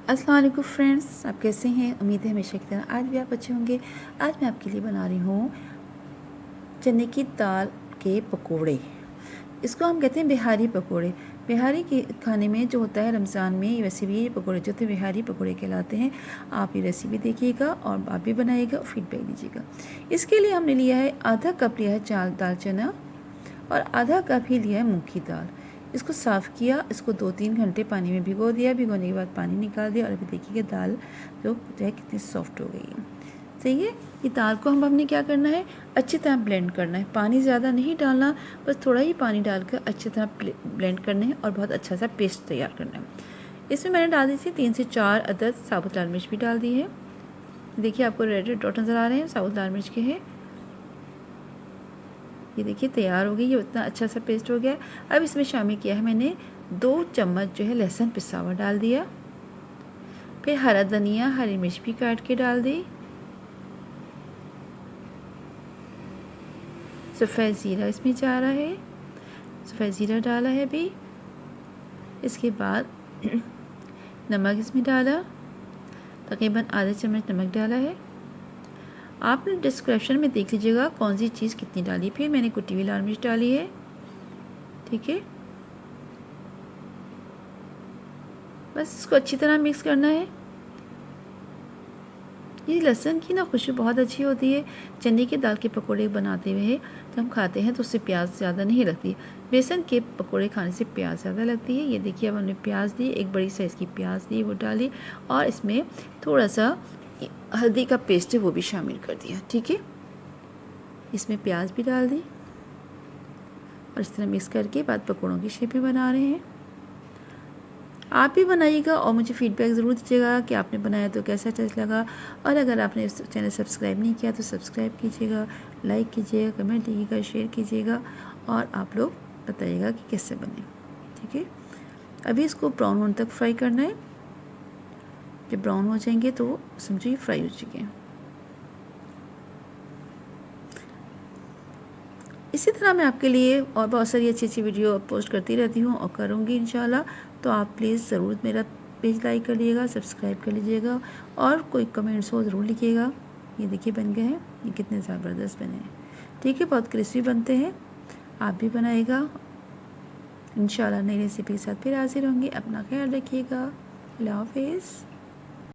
अस्सलाम वालेकुम फ्रेंड्स, आप कैसे हैं? उम्मीद है हमेशा की तरह आज भी आप अच्छे होंगे। आज मैं आपके लिए बना रही हूँ चने की दाल के पकोड़े। इसको हम कहते हैं बिहारी पकोड़े। बिहारी के खाने में जो होता है रमज़ान में, वैसे भी ये पकोड़े जो होते हैं बिहारी पकोड़े कहलाते हैं। आप ये रेसिपी देखिएगा और आप भी बनाइएगा और फीडबैक दीजिएगा। इसके लिए हमने लिया है आधा कप लिया है दाल चना और आधा कप ही लिया है मूंग की दाल। इसको साफ़ किया, इसको 2-3 घंटे पानी में भिगो दिया। भिगोने के बाद पानी निकाल दिया और अभी देखिए दाल जो है कितनी सॉफ्ट हो गई है। सही है। ये दाल को हमने क्या करना है, अच्छी तरह ब्लेंड करना है। पानी ज़्यादा नहीं डालना, बस थोड़ा ही पानी डालकर अच्छी तरह ब्लेंड करना है और बहुत अच्छा सा पेस्ट तैयार करना है। इसमें मैंने डाल दी थी 3 से 4 अदद साबुत लाल मिर्च भी डाल दी है। देखिए आपको रेड रेड डॉट नज़र आ रहे हैं, साबुत लाल मिर्च के हैं। ये देखिए तैयार हो गई, ये उतना अच्छा सा पेस्ट हो गया। अब इसमें शामिल किया है मैंने 2 चम्मच जो है लहसुन पिसा हुआ डाल दिया। फिर हरा धनिया, हरी मिर्च भी काट के डाल दी। सफ़ेद ज़ीरा इसमें जा रहा है, सफ़ेद ज़ीरा डाला है अभी। इसके बाद नमक इसमें डाला, तकरीबन आधा चम्मच नमक डाला है। आपने डिस्क्रिप्शन में देख लीजिएगा कौन सी चीज़ कितनी डाली। फिर मैंने कुटी हुई लाल मिर्च डाली है, ठीक है। बस इसको अच्छी तरह मिक्स करना है। ये लहसुन की ना खुशबू बहुत अच्छी होती है। चने की दाल के पकोड़े बनाते हुए जब हम खाते हैं तो उससे प्याज ज़्यादा नहीं लगती। बेसन के पकोड़े खाने से प्याज ज़्यादा लगती है। ये देखिए अब हमने प्याज दी, एक बड़ी साइज़ की प्याज दी, वो डाली और इसमें थोड़ा सा हल्दी का पेस्ट है वो भी शामिल कर दिया, ठीक है। इसमें प्याज भी डाल दी और इस तरह मिक्स करके बाद पकौड़ों की शेप में बना रहे हैं। आप भी बनाइएगा और मुझे फ़ीडबैक ज़रूर दीजिएगा कि आपने बनाया तो कैसा टेस्ट लगा। और अगर आपने इस चैनल सब्सक्राइब नहीं किया तो सब्सक्राइब कीजिएगा, लाइक कीजिएगा, कमेंट कीजिएगा, शेयर कीजिएगा और आप लोग बताइएगा कि कैसे बने, ठीक है। अभी इसको ब्राउन होने तक फ्राई करना है। जब ब्राउन हो जाएंगे तो समझो ये फ्राई हो चुके हैं। इसी तरह मैं आपके लिए और बहुत सारी अच्छी अच्छी वीडियो पोस्ट करती रहती हूँ और करूँगी इंशाल्लाह। तो आप प्लीज़ ज़रूर मेरा पेज लाइक कर लीजिएगा, सब्सक्राइब कर लीजिएगा और कोई कमेंट्स हो ज़रूर लिखिएगा। ये देखिए बन गए हैं, ये कितने ज़बरदस्त बने हैं, ठीक है। बहुत क्रिस्पी बनते हैं, आप भी बनाइएगा। इंशाल्लाह नई रेसिपी के साथ फिर हाजिर होंगी। अपना ख्याल रखिएगा। अल्लाह हाफिज़।